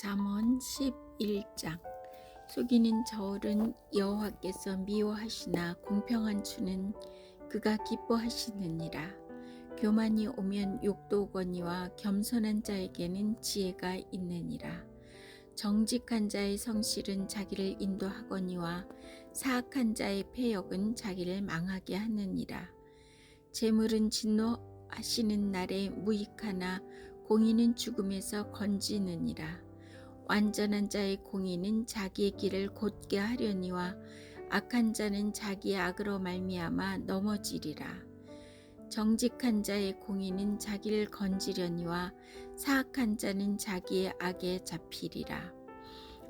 잠언 11장. 속이는 저울은 여호와께서 미워하시나 공평한 추는 그가 기뻐하시느니라. 교만이 오면 욕도 오거니와 겸손한 자에게는 지혜가 있느니라. 정직한 자의 성실은 자기를 인도하거니와 사악한 자의 패역은 자기를 망하게 하느니라. 재물은 진노하시는 날에 무익하나 공의는 죽음에서 건지느니라. 완전한 자의 공의는 자기의 길을 곧게 하려니와 악한 자는 자기의 악으로 말미암아 넘어지리라. 정직한 자의 공의는 자기를 건지려니와 사악한 자는 자기의 악에 잡히리라.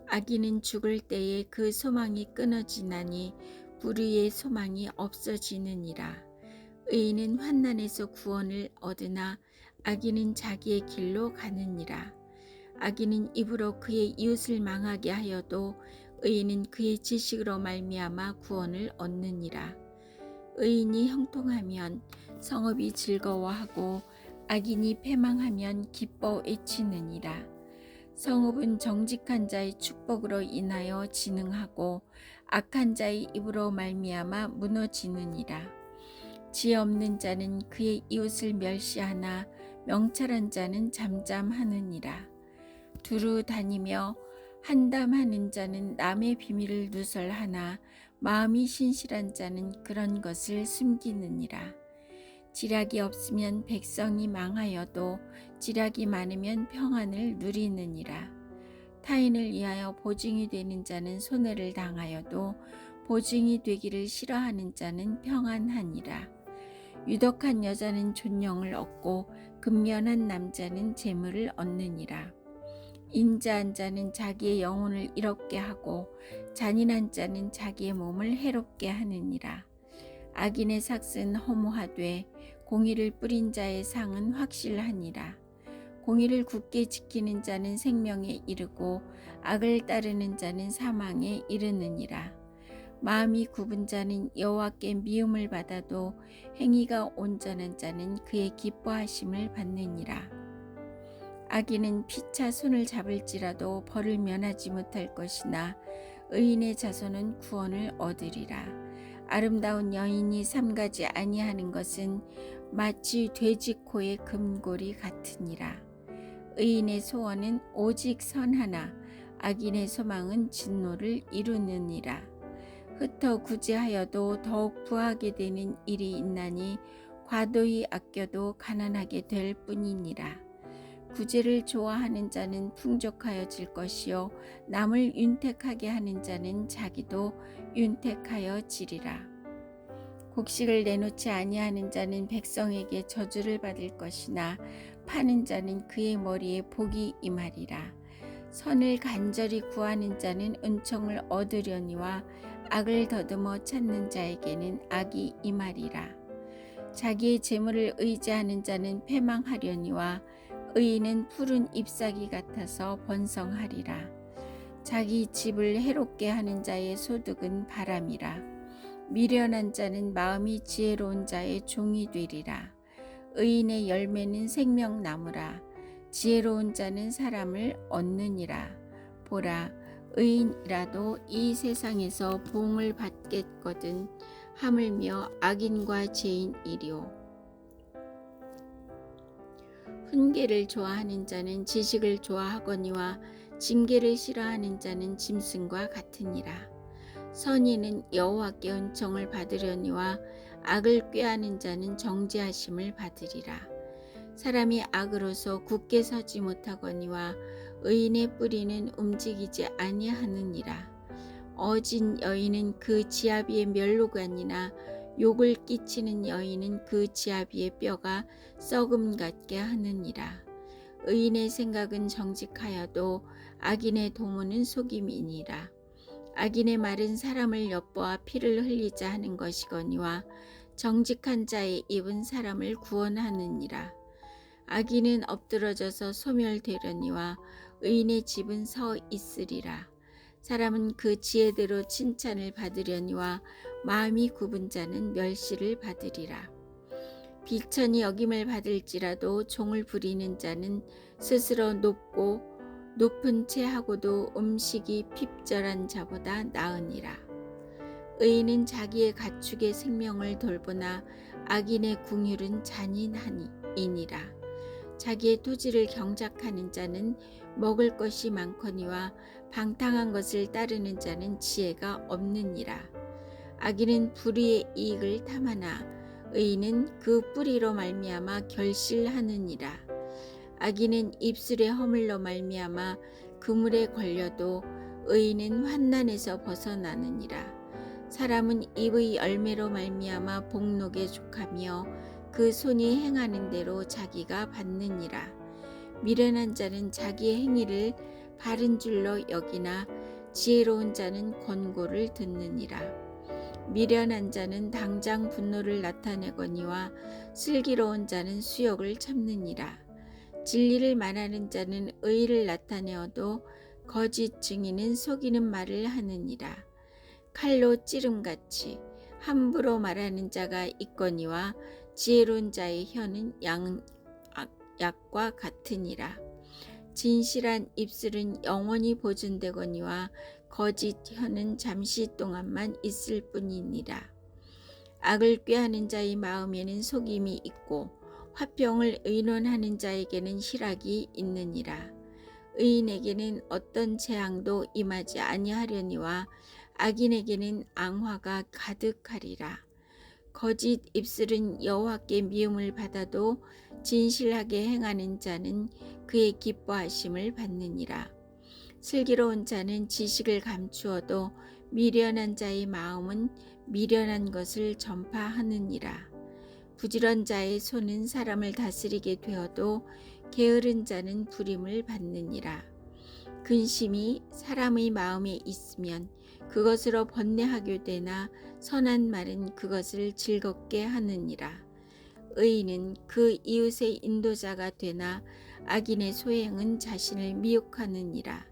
악인은 죽을 때에 그 소망이 끊어지나니 불의의 소망이 없어지느니라. 의인은 환난에서 구원을 얻으나 악인은 자기의 길로 가느니라. 악인은 입으로 그의 이웃을 망하게 하여도 의인은 그의 지식으로 말미암아 구원을 얻느니라. 의인이 형통하면 성읍이 즐거워하고 악인이 패망하면 기뻐 외치느니라. 성읍은 정직한 자의 축복으로 인하여 진흥하고 악한 자의 입으로 말미암아 무너지느니라. 지혜 없는 자는 그의 이웃을 멸시하나 명철한 자는 잠잠하느니라. 두루 다니며 한담하는 자는 남의 비밀을 누설하나 마음이 신실한 자는 그런 것을 숨기느니라. 지략이 없으면 백성이 망하여도 지략이 많으면 평안을 누리느니라. 타인을 위하여 보증이 되는 자는 손해를 당하여도 보증이 되기를 싫어하는 자는 평안하니라. 유덕한 여자는 존영을 얻고 근면한 남자는 재물을 얻느니라. 인자한 자는 자기의 영혼을 이롭게 하고 잔인한 자는 자기의 몸을 해롭게 하느니라. 악인의 삭은 허무하되 공의를 뿌린 자의 상은 확실하니라. 공의를 굳게 지키는 자는 생명에 이르고 악을 따르는 자는 사망에 이르느니라. 마음이 굽은 자는 여호와께 미움을 받아도 행위가 온전한 자는 그의 기뻐하심을 받느니라. 악인은 피차 손을 잡을지라도 벌을 면하지 못할 것이나 의인의 자손은 구원을 얻으리라. 아름다운 여인이 삼가지 아니하는 것은 마치 돼지 코의 금고리 같으니라. 의인의 소원은 오직 선 하나, 악인의 소망은 진노를 이루느니라. 흩어 구제하여도 더욱 부하게 되는 일이 있나니 과도히 아껴도 가난하게 될 뿐이니라. 구제를 좋아하는 자는 풍족하여질 것이요 남을 윤택하게 하는 자는 자기도 윤택하여지리라. 곡식을 내놓지 아니하는 자는 백성에게 저주를 받을 것이나 파는 자는 그의 머리에 복이 임하리라. 선을 간절히 구하는 자는 은총을 얻으려니와 악을 더듬어 찾는 자에게는 악이 임하리라. 자기의 재물을 의지하는 자는 패망하려니와 의인은 푸른 잎사귀 같아서 번성하리라. 자기 집을 해롭게 하는 자의 소득은 바람이라. 미련한 자는 마음이 지혜로운 자의 종이 되리라. 의인의 열매는 생명나무라. 지혜로운 자는 사람을 얻느니라. 보라, 의인이라도 이 세상에서 보응을 받겠거든 하물며 악인과 죄인이리오. 훈계를 좋아하는 자는 지식을 좋아하거니와 징계를 싫어하는 자는 짐승과 같으니라. 선인은 여호와께 은총을 받으려니와 악을 꾀하는 자는 정죄하심을 받으리라. 사람이 악으로서 굳게 서지 못하거니와 의인의 뿌리는 움직이지 아니하느니라. 어진 여인은 그 지아비의 멸로간이나 욕을 끼치는 여인은 그 지아비의 뼈가 썩음 같게 하느니라. 의인의 생각은 정직하여도 악인의 도모는 속임이니라. 악인의 말은 사람을 엿보아 피를 흘리자 하는 것이거니와 정직한 자의 입은 사람을 구원하느니라. 악인은 엎드러져서 소멸되려니와 의인의 집은 서 있으리라. 사람은 그 지혜대로 칭찬을 받으려니와 마음이 굽은 자는 멸시를 받으리라. 비천이 여김을 받을지라도 종을 부리는 자는 스스로 높고 높은 채하고도 음식이 핍절한 자보다 나으니라. 의인은 자기의 가축의 생명을 돌보나 악인의 궁율은 잔인하니이니라. 자기의 토지를 경작하는 자는 먹을 것이 많거니와 방탕한 것을 따르는 자는 지혜가 없느니라. 악인은 불의의 이익을 탐하나 의인은 그 뿌리로 말미암아 결실하느니라. 악인은 입술의 허물로 말미암아 그물에 걸려도 의인은 환난에서 벗어나느니라. 사람은 입의 열매로 말미암아 복록에 족하며 그 손이 행하는 대로 자기가 받느니라. 미련한 자는 자기의 행위를 바른 줄로 여기나 지혜로운 자는 권고를 듣느니라. 미련한 자는 당장 분노를 나타내거니와 슬기로운 자는 수욕을 참느니라. 진리를 말하는 자는 의를 나타내어도 거짓 증인은 속이는 말을 하느니라. 칼로 찌름같이 함부로 말하는 자가 있거니와 지혜로운 자의 혀는 약과 같으니라. 진실한 입술은 영원히 보존되거니와 거짓 혀는 잠시 동안만 있을 뿐이니라. 악을 꾀하는 자의 마음에는 속임이 있고 화평을 의논하는 자에게는 희락이 있느니라. 의인에게는 어떤 재앙도 임하지 아니하려니와 악인에게는 앙화가 가득하리라. 거짓 입술은 여호와께 미움을 받아도 진실하게 행하는 자는 그의 기뻐하심을 받느니라. 슬기로운 자는 지식을 감추어도 미련한 자의 마음은 미련한 것을 전파하느니라. 부지런 자의 손은 사람을 다스리게 되어도 게으른 자는 부림을 받느니라. 근심이 사람의 마음에 있으면 그것으로 번뇌하게 되나 선한 말은 그것을 즐겁게 하느니라. 의인은 그 이웃의 인도자가 되나 악인의 소행은 자신을 미혹하느니라.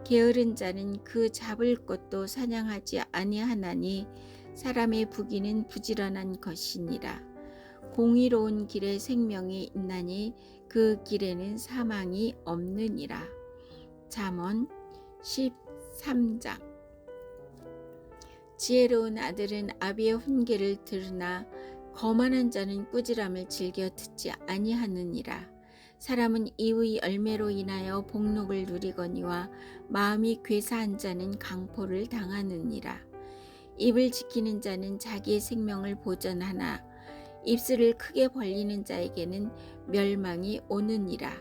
게으른 자는 그 잡을 것도 사냥하지 아니하나니 사람의 부귀는 부지런한 것이니라. 공의로운 길에 생명이 있나니 그 길에는 사망이 없느니라. 잠언 13장. 지혜로운 아들은 아비의 훈계를 들으나 거만한 자는 꾸지람을 즐겨 듣지 아니하느니라. 사람은 이의 열매로 인하여 복록을 누리거니와 마음이 괴사한 자는 강포를 당하느니라. 입을 지키는 자는 자기의 생명을 보전하나 입술을 크게 벌리는 자에게는 멸망이 오느니라.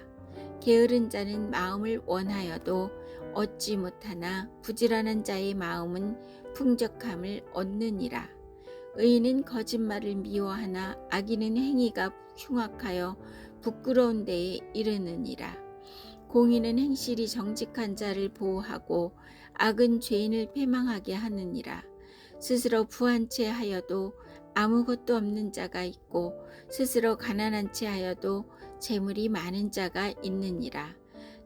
게으른 자는 마음을 원하여도 얻지 못하나 부지런한 자의 마음은 풍족함을 얻느니라. 의인은 거짓말을 미워하나 악인은 행위가 흉악하여 부끄러운 데에 이르느니라. 공의는 행실이 정직한 자를 보호하고 악은 죄인을 패망하게 하느니라. 스스로 부한 채 하여도 아무것도 없는 자가 있고 스스로 가난한 채 하여도 재물이 많은 자가 있느니라.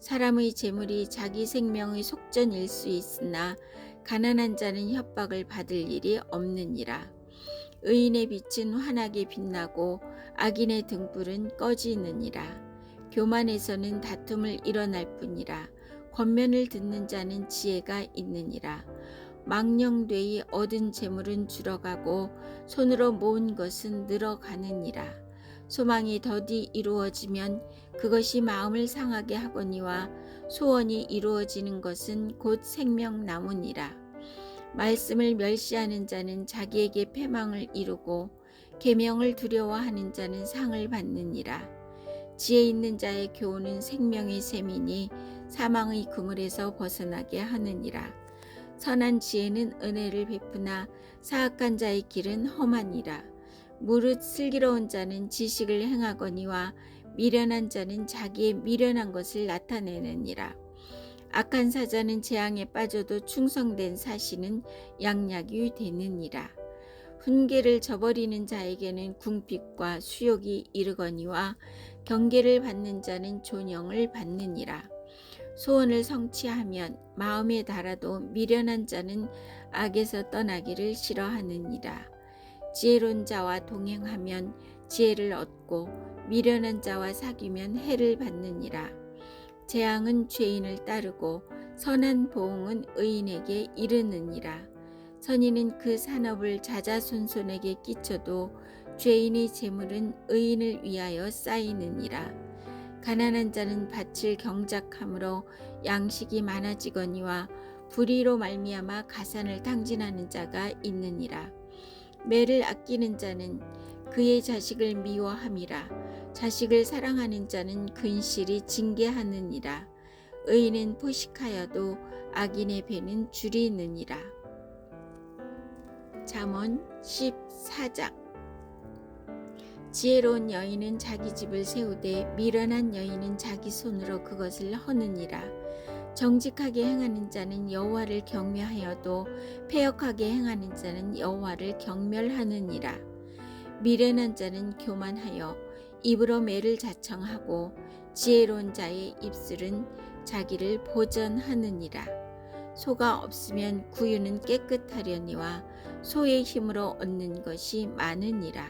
사람의 재물이 자기 생명의 속전일 수 있으나 가난한 자는 협박을 받을 일이 없느니라. 의인의 빛은 환하게 빛나고 악인의 등불은 꺼지느니라. 교만에서는 다툼을 일어날 뿐이라. 권면을 듣는 자는 지혜가 있느니라. 망령되이 얻은 재물은 줄어가고 손으로 모은 것은 늘어가느니라. 소망이 더디 이루어지면 그것이 마음을 상하게 하거니와 소원이 이루어지는 것은 곧 생명나무니라. 말씀을 멸시하는 자는 자기에게 패망을 이루고 계명을 두려워하는 자는 상을 받느니라. 지혜 있는 자의 교훈은 생명의 셈이니 사망의 그물에서 벗어나게 하느니라. 선한 지혜는 은혜를 베푸나 사악한 자의 길은 험하니라. 무릇 슬기로운 자는 지식을 행하거니와 미련한 자는 자기의 미련한 것을 나타내느니라. 악한 사자는 재앙에 빠져도 충성된 사시는 양약이 되느니라. 훈계를 저버리는 자에게는 궁핍과 수욕이 이르거니와 경계를 받는 자는 존영을 받느니라. 소원을 성취하면 마음에 달아도 미련한 자는 악에서 떠나기를 싫어하느니라. 지혜로운 자와 동행하면 지혜를 얻고 미련한 자와 사귀면 해를 받느니라. 재앙은 죄인을 따르고 선한 보응은 의인에게 이르느니라. 선인은 그 산업을 자자손손에게 끼쳐도 죄인의 재물은 의인을 위하여 쌓이느니라. 가난한 자는 밭을 경작함으로 양식이 많아지거니와 불의로 말미암아 가산을 탕진하는 자가 있느니라. 매를 아끼는 자는 그의 자식을 미워함이라. 자식을 사랑하는 자는 근실이 징계하느니라. 의인은 포식하여도 악인의 배는 줄이느니라. 잠언 14장. 지혜로운 여인은 자기 집을 세우되 미련한 여인은 자기 손으로 그것을 허느니라. 정직하게 행하는 자는 여호와를 경외하여도 패역하게 행하는 자는 여호와를 경멸하느니라. 미련한 자는 교만하여 입으로 매를 자청하고 지혜로운 자의 입술은 자기를 보전하느니라. 소가 없으면 구유는 깨끗하려니와 소의 힘으로 얻는 것이 많으니라.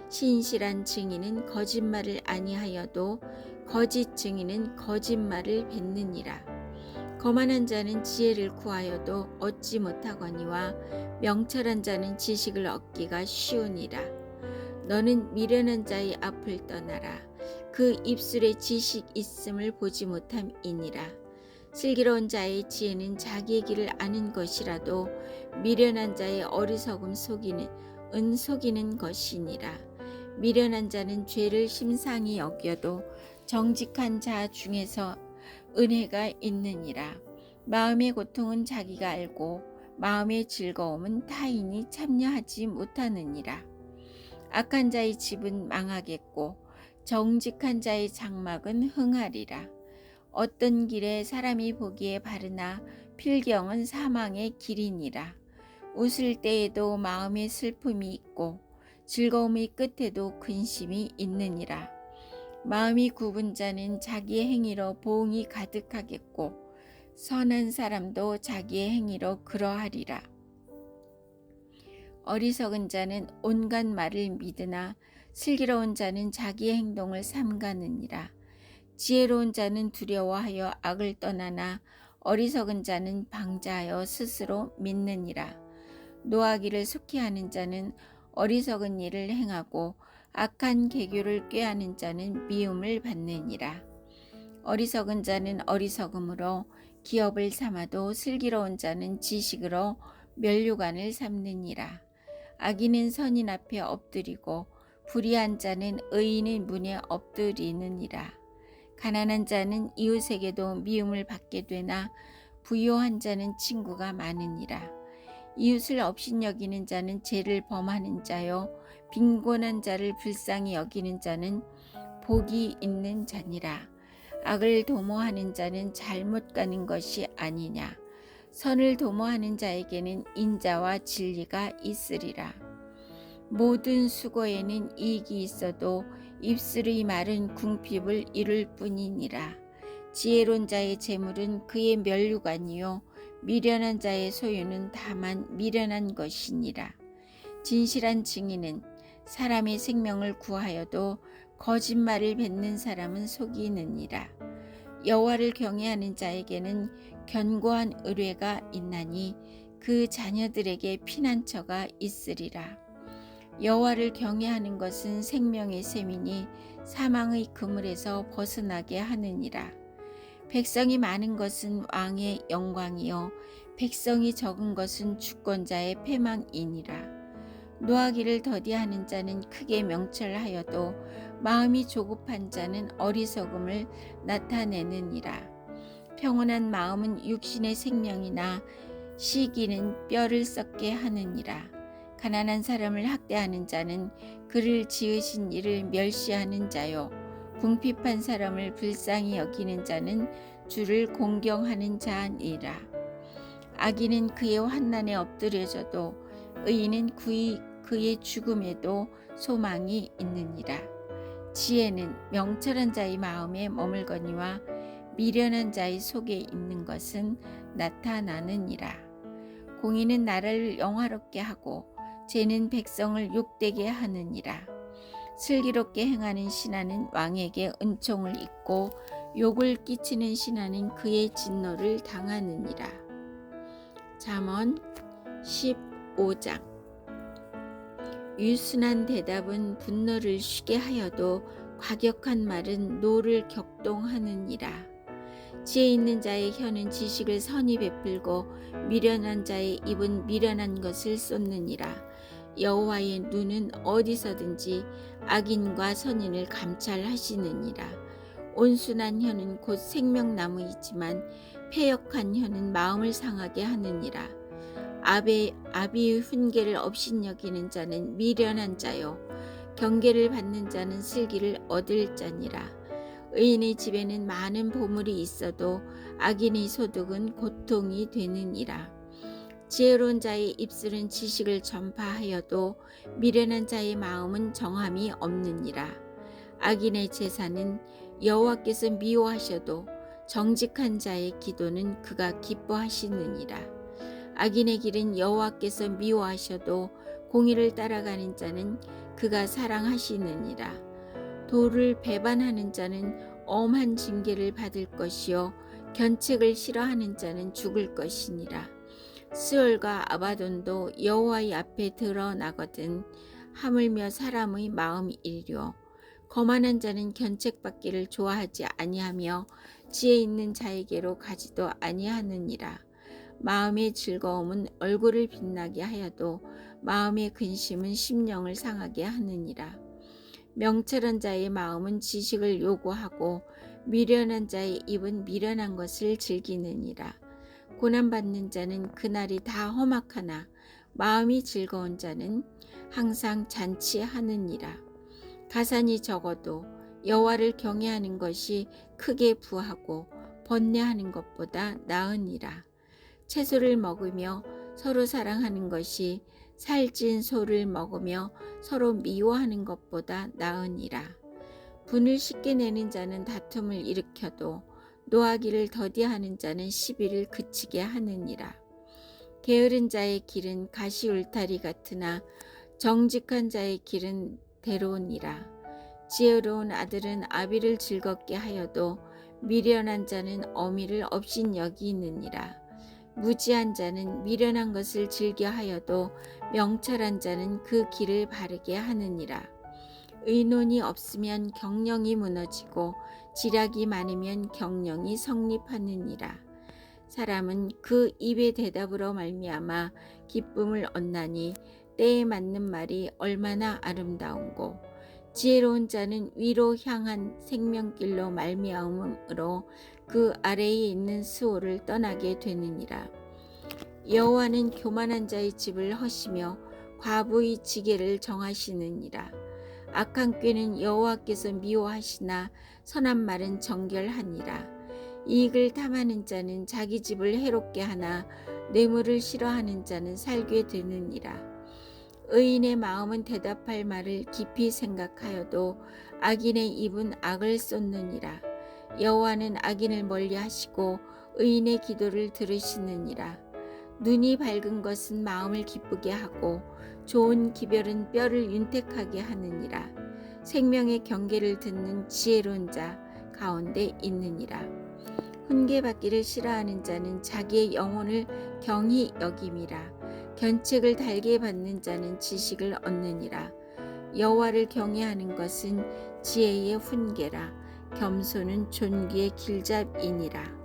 신실한 증인은 거짓말을 아니하여도 거짓 증인은 거짓말을 뱉느니라. 거만한 자는 지혜를 구하여도 얻지 못하거니와 명철한 자는 지식을 얻기가 쉬우니라. 너는 미련한 자의 앞을 떠나라. 그 입술에 지식 있음을 보지 못함이니라. 슬기로운 자의 지혜는 자기의 길을 아는 것이라도 미련한 자의 어리석음 속이는 것이니라. 미련한 자는 죄를 심상히 여겨도 정직한 자 중에서 은혜가 있느니라. 마음의 고통은 자기가 알고 마음의 즐거움은 타인이 참여하지 못하느니라. 악한 자의 집은 망하겠고 정직한 자의 장막은 흥하리라. 어떤 길에 사람이 보기에 바르나 필경은 사망의 길이니라. 웃을 때에도 마음에 슬픔이 있고 즐거움의 끝에도 근심이 있느니라. 마음이 굽은 자는 자기의 행위로 보응이 가득하겠고 선한 사람도 자기의 행위로 그러하리라. 어리석은 자는 온갖 말을 믿으나 슬기로운 자는 자기의 행동을 삼가느니라. 지혜로운 자는 두려워하여 악을 떠나나 어리석은 자는 방자하여 스스로 믿느니라. 노하기를 속히하는 자는 어리석은 일을 행하고 악한 계교를 꾀하는 자는 미움을 받느니라. 어리석은 자는 어리석음으로 기업을 삼아도 슬기로운 자는 지식으로 면류관을 삼느니라. 악인은 선인 앞에 엎드리고 불의한 자는 의인의 문에 엎드리느니라. 가난한 자는 이웃에게도 미움을 받게 되나 부유한 자는 친구가 많으니라. 이웃을 업신여기는 자는 죄를 범하는 자요 빈곤한 자를 불쌍히 여기는 자는 복이 있는 자니라. 악을 도모하는 자는 잘못 가는 것이 아니냐. 선을 도모하는 자에게는 인자와 진리가 있으리라. 모든 수고에는 이익이 있어도 입술의 말은 궁핍을 이룰 뿐이니라. 지혜로운 자의 재물은 그의 면류관이요 미련한 자의 소유는 다만 미련한 것이니라. 진실한 증인은 사람의 생명을 구하여도 거짓말을 뱉는 사람은 속이느니라. 여호와를 경외하는 자에게는 견고한 의뢰가 있나니 그 자녀들에게 피난처가 있으리라. 여호와를 경외하는 것은 생명의 셈이니 사망의 그물에서 벗어나게 하느니라. 백성이 많은 것은 왕의 영광이요 백성이 적은 것은 주권자의 패망이니라. 노하기를 더디하는 자는 크게 명철하여도 마음이 조급한 자는 어리석음을 나타내느니라. 평온한 마음은 육신의 생명이나 시기는 뼈를 썩게 하느니라. 가난한 사람을 학대하는 자는 그를 지으신 이를 멸시하는 자요 궁핍한 사람을 불쌍히 여기는 자는 주를 공경하는 자니라. 악인은 그의 환난에 엎드려져도 의인은 그의 죽음에도 소망이 있느니라. 지혜는 명철한 자의 마음에 머물거니와 미련한 자의 속에 있는 것은 나타나느니라. 공의는 나라를 영화롭게 하고 죄는 백성을 욕되게 하느니라. 슬기롭게 행하는 신하는 왕에게 은총을 입고 욕을 끼치는 신하는 그의 진노를 당하느니라. 잠언 15장. 유순한 대답은 분노를 쉬게 하여도 과격한 말은 노를 격동하느니라. 지혜 있는 자의 혀는 지식을 선히 베풀고 미련한 자의 입은 미련한 것을 쏟느니라. 여호와의 눈은 어디서든지 악인과 선인을 감찰하시느니라. 온순한 혀는 곧 생명나무이지만 패역한 혀는 마음을 상하게 하느니라. 아비의 훈계를 업신여기는 자는 미련한 자요 경계를 받는 자는 슬기를 얻을 자니라. 의인의 집에는 많은 보물이 있어도 악인의 소득은 고통이 되느니라. 지혜로운 자의 입술은 지식을 전파하여도 미련한 자의 마음은 정함이 없느니라. 악인의 제사는 여호와께서 미워하셔도 정직한 자의 기도는 그가 기뻐하시느니라. 악인의 길은 여호와께서 미워하셔도 공의를 따라가는 자는 그가 사랑하시느니라. 도를 배반하는 자는 엄한 징계를 받을 것이요 견책을 싫어하는 자는 죽을 것이니라. 스올과 아바돈도 여호와의 앞에 드러나거든 하물며 사람의 마음이 이르려. 거만한 자는 견책받기를 좋아하지 아니하며 지혜 있는 자에게로 가지도 아니하느니라. 마음의 즐거움은 얼굴을 빛나게 하여도 마음의 근심은 심령을 상하게 하느니라. 명철한 자의 마음은 지식을 요구하고 미련한 자의 입은 미련한 것을 즐기느니라. 고난받는 자는 그날이 다 험악하나 마음이 즐거운 자는 항상 잔치하느니라. 가산이 적어도 여호와를 경외하는 것이 크게 부하고 번뇌하는 것보다 나으니라. 채소를 먹으며 서로 사랑하는 것이 살찐 소를 먹으며 서로 미워하는 것보다 나으니라. 분을 쉽게 내는 자는 다툼을 일으켜도 노하기를 더디하는 자는 시비를 그치게 하느니라. 게으른 자의 길은 가시 울타리 같으나 정직한 자의 길은 대로니라. 지혜로운 아들은 아비를 즐겁게 하여도 미련한 자는 어미를 업신여기느니라. 무지한 자는 미련한 것을 즐겨하여도 명철한 자는 그 길을 바르게 하느니라. 의논이 없으면 경령이 무너지고 지략이 많으면 경령이 성립하느니라. 사람은 그 입의 대답으로 말미암아 기쁨을 얻나니 때에 맞는 말이 얼마나 아름다운고. 지혜로운 자는 위로 향한 생명길로 말미암음으로 그 아래에 있는 수호를 떠나게 되느니라. 여호와는 교만한 자의 집을 허시며 과부의 지계를 정하시느니라. 악한 꾀는 여호와께서 미워하시나 선한 말은 정결하니라. 이익을 탐하는 자는 자기 집을 해롭게 하나 뇌물을 싫어하는 자는 살게 되느니라. 의인의 마음은 대답할 말을 깊이 생각하여도 악인의 입은 악을 쏟느니라. 여호와는 악인을 멀리하시고 의인의 기도를 들으시느니라. 눈이 밝은 것은 마음을 기쁘게 하고 좋은 기별은 뼈를 윤택하게 하느니라. 생명의 경계를 듣는 지혜로운 자 가운데 있느니라. 훈계받기를 싫어하는 자는 자기의 영혼을 경히 여김이라. 견책을 달게 받는 자는 지식을 얻느니라. 여호와를 경외하는 것은 지혜의 훈계라. 겸손은 존귀의 길잡이니라.